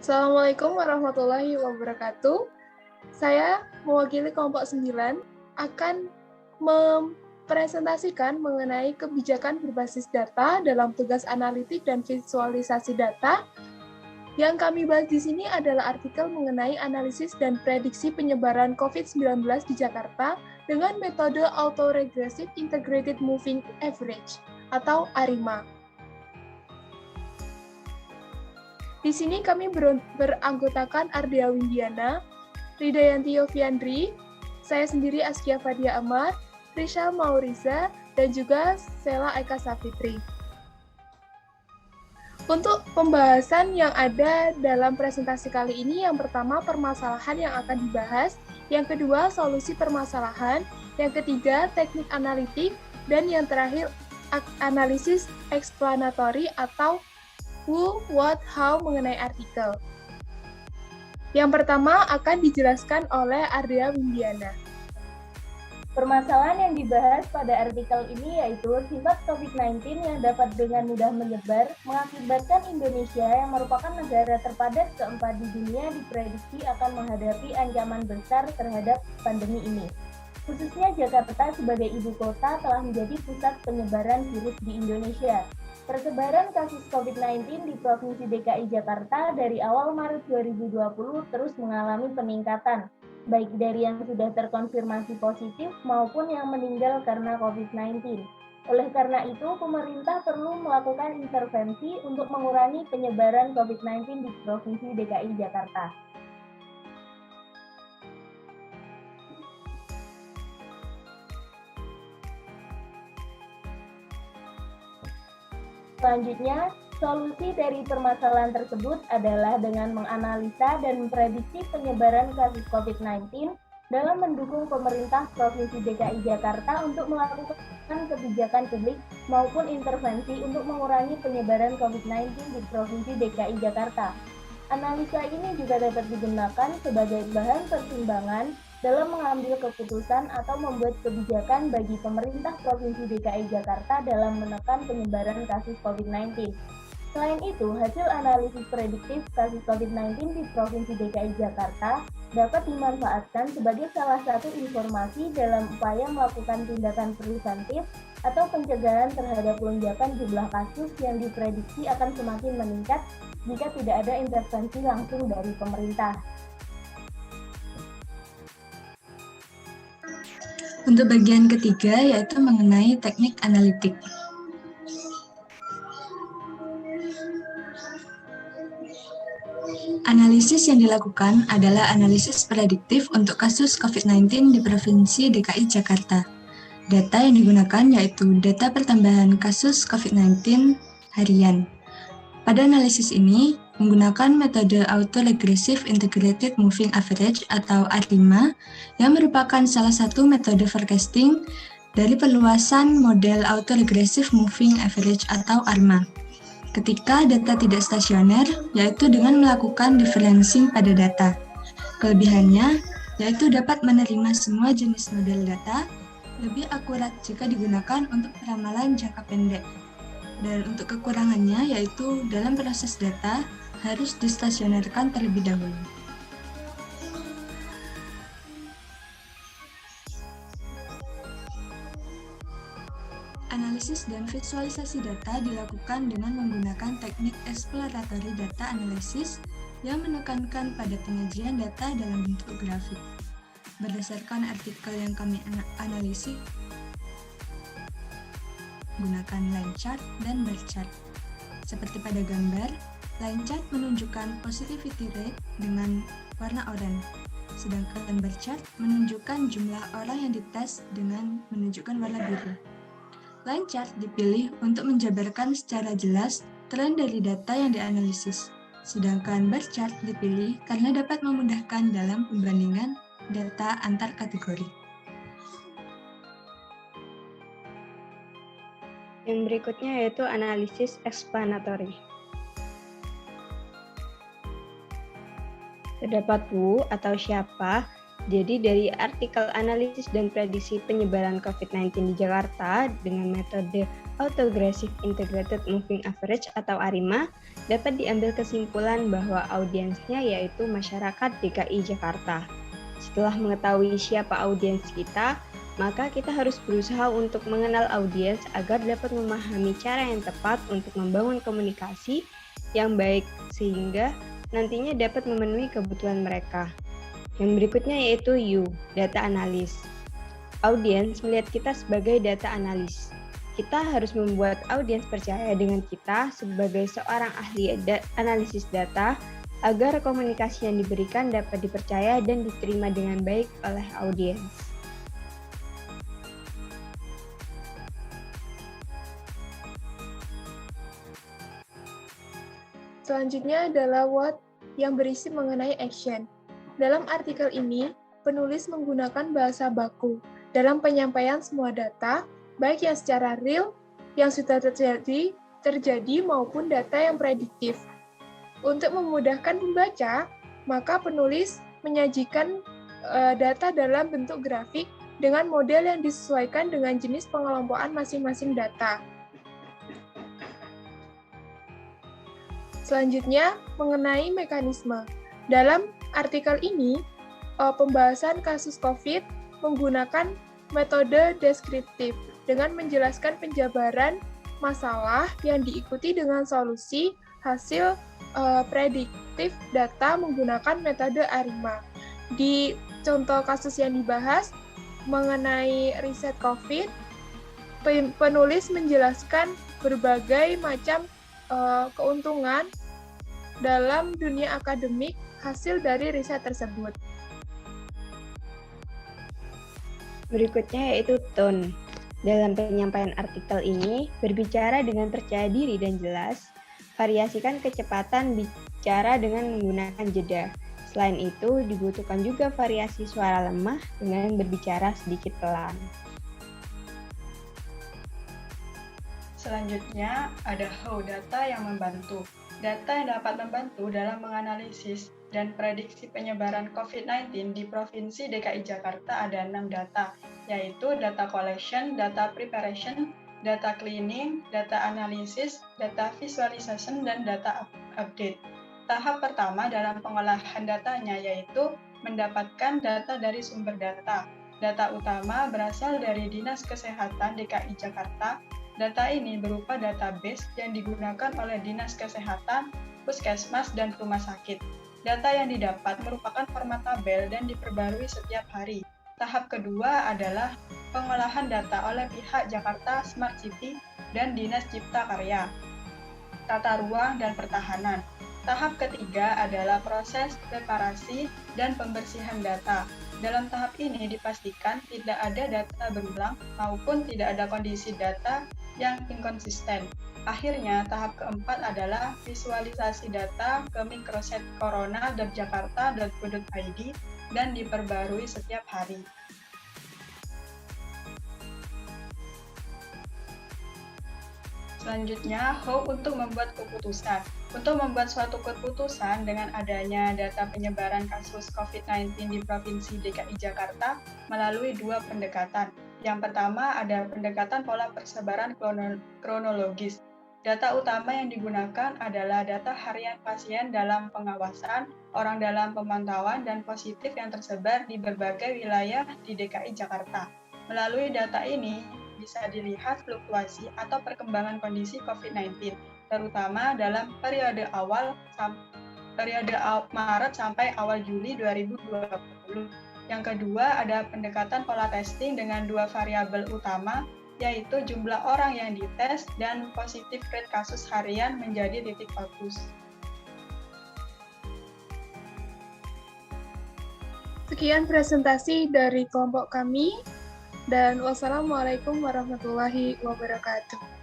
Assalamualaikum warahmatullahi wabarakatuh. Saya mewakili kelompok 9 akan mempresentasikan mengenai kebijakan berbasis data dalam tugas analitik dan visualisasi data. Yang kami bahas di sini adalah artikel mengenai analisis dan prediksi penyebaran COVID-19 di Jakarta dengan metode Autoregressive Integrated Moving Average atau ARIMA. Di sini kami beranggotakan Ardea Windiana, Ridayanti Yofiandri, saya sendiri Askia Fadia Amar, Risha Mauriza, dan juga Sela Eka Safitri. Untuk pembahasan yang ada dalam presentasi kali ini, yang pertama permasalahan yang akan dibahas, yang kedua solusi permasalahan, yang ketiga teknik analitik, dan yang terakhir analisis explanatory atau who, what, how mengenai artikel. Yang pertama akan dijelaskan oleh Ardea Windiana. Permasalahan yang dibahas pada artikel ini yaitu sifat COVID-19 yang dapat dengan mudah menyebar mengakibatkan Indonesia yang merupakan negara terpadat keempat di dunia diprediksi akan menghadapi ancaman besar terhadap pandemi ini. Khususnya Jakarta sebagai ibu kota telah menjadi pusat penyebaran virus di Indonesia. Persebaran kasus COVID-19 di Provinsi DKI Jakarta dari awal Maret 2020 terus mengalami peningkatan, baik dari yang sudah terkonfirmasi positif maupun yang meninggal karena COVID-19. Oleh karena itu, pemerintah perlu melakukan intervensi untuk mengurangi penyebaran COVID-19 di Provinsi DKI Jakarta. Selanjutnya, solusi dari permasalahan tersebut adalah dengan menganalisa dan memprediksi penyebaran kasus COVID-19 dalam mendukung pemerintah Provinsi DKI Jakarta untuk melakukan kebijakan publik maupun intervensi untuk mengurangi penyebaran COVID-19 di Provinsi DKI Jakarta. Analisa ini juga dapat digunakan sebagai bahan pertimbangan dalam mengambil keputusan atau membuat kebijakan bagi pemerintah Provinsi DKI Jakarta dalam menekan penyebaran kasus COVID-19. Selain itu, hasil analisis prediktif kasus COVID-19 di Provinsi DKI Jakarta dapat dimanfaatkan sebagai salah satu informasi dalam upaya melakukan tindakan preventif atau pencegahan terhadap lonjakan jumlah kasus yang diprediksi akan semakin meningkat jika tidak ada intervensi langsung dari pemerintah. Untuk bagian ketiga yaitu mengenai teknik analitik. Analisis yang dilakukan adalah analisis prediktif untuk kasus COVID-19 di Provinsi DKI Jakarta. Data yang digunakan yaitu data pertambahan kasus COVID-19 harian. Pada analisis ini, menggunakan metode Autoregressive Integrated Moving Average atau ARIMA yang merupakan salah satu metode forecasting dari perluasan model Autoregressive Moving Average atau ARMA. Ketika data tidak stasioner, yaitu dengan melakukan differencing pada data. Kelebihannya, yaitu dapat menerima semua jenis model data, lebih akurat jika digunakan untuk peramalan jangka pendek. Dan untuk kekurangannya yaitu dalam proses data harus distasionerkan terlebih dahulu. Analisis dan visualisasi data dilakukan dengan menggunakan teknik exploratory data analysis yang menekankan pada penyajian data dalam bentuk grafik. Berdasarkan artikel yang kami analisis, gunakan line chart dan bar chart. Seperti pada gambar, line chart menunjukkan positivity rate dengan warna oranye, sedangkan bar chart menunjukkan jumlah orang yang dites dengan menunjukkan warna biru. Line chart dipilih untuk menjabarkan secara jelas tren dari data yang dianalisis, sedangkan bar chart dipilih karena dapat memudahkan dalam pembandingan data antar kategori. Yang berikutnya yaitu analisis explanatory. Terdapat who atau siapa Jadi dari artikel analisis dan prediksi penyebaran COVID-19 di Jakarta dengan metode Autographic Integrated Moving Average atau ARIMA, dapat diambil kesimpulan bahwa audiensnya yaitu masyarakat DKI Jakarta. Setelah mengetahui siapa audiens kita, maka kita harus berusaha untuk mengenal audiens agar dapat memahami cara yang tepat untuk membangun komunikasi yang baik sehingga nantinya dapat memenuhi kebutuhan mereka. Yang berikutnya yaitu U, data analis. Audiens melihat kita sebagai data analis. Kita harus membuat audiens percaya dengan kita sebagai seorang ahli analisis data agar komunikasi yang diberikan dapat dipercaya dan diterima dengan baik oleh audiens. Selanjutnya adalah what yang berisi mengenai action. Dalam artikel ini, penulis menggunakan bahasa baku dalam penyampaian semua data, baik yang secara real, yang sudah terjadi maupun data yang prediktif. Untuk memudahkan pembaca, maka penulis menyajikan data dalam bentuk grafik dengan model yang disesuaikan dengan jenis pengelompokan masing-masing data. Selanjutnya, mengenai mekanisme. Dalam artikel ini, pembahasan kasus COVID menggunakan metode deskriptif dengan menjelaskan penjabaran masalah yang diikuti dengan solusi hasil prediktif data menggunakan metode ARIMA. Di contoh kasus yang dibahas mengenai riset COVID, penulis menjelaskan berbagai macam keuntungan dalam dunia akademik hasil dari riset tersebut. Berikutnya yaitu tone. Dalam penyampaian artikel ini, berbicara dengan percaya diri dan jelas, variasikan kecepatan bicara dengan menggunakan jeda. Selain itu, dibutuhkan juga variasi suara lemah dengan berbicara sedikit pelan. Selanjutnya, ada how, data yang membantu. Data yang dapat membantu dalam menganalisis dan prediksi penyebaran COVID-19 di Provinsi DKI Jakarta ada 6 data, yaitu data collection, data preparation, data cleaning, data analysis, data visualization, dan data update. Tahap pertama dalam pengolahan datanya yaitu mendapatkan data dari sumber data. Data utama berasal dari Dinas Kesehatan DKI Jakarta. Data ini berupa database yang digunakan oleh Dinas Kesehatan, Puskesmas, dan rumah sakit. Data yang didapat merupakan format tabel dan diperbarui setiap hari. Tahap kedua adalah pengolahan data oleh pihak Jakarta Smart City dan Dinas Cipta Karya, tata ruang, dan pertahanan. Tahap ketiga adalah proses preparasi dan pembersihan data. Dalam tahap ini dipastikan tidak ada data berulang maupun tidak ada kondisi data yang inkonsisten. Akhirnya, tahap keempat adalah visualisasi data ke microsite corona.jakarta.go.id dan diperbarui setiap hari. Selanjutnya, how untuk membuat keputusan. Untuk membuat suatu keputusan dengan adanya data penyebaran kasus COVID-19 di Provinsi DKI Jakarta melalui dua pendekatan. Yang pertama ada pendekatan pola persebaran kronologis. Data utama yang digunakan adalah data harian pasien dalam pengawasan, orang dalam pemantauan, dan positif yang tersebar di berbagai wilayah di DKI Jakarta. Melalui data ini, bisa dilihat fluktuasi atau perkembangan kondisi COVID-19, terutama dalam periode Maret sampai awal Juli 2020. Yang kedua, ada pendekatan pola testing dengan dua variabel utama, yaitu jumlah orang yang dites dan positif rate kasus harian menjadi titik fokus. Sekian presentasi dari kelompok kami, dan wassalamualaikum warahmatullahi wabarakatuh.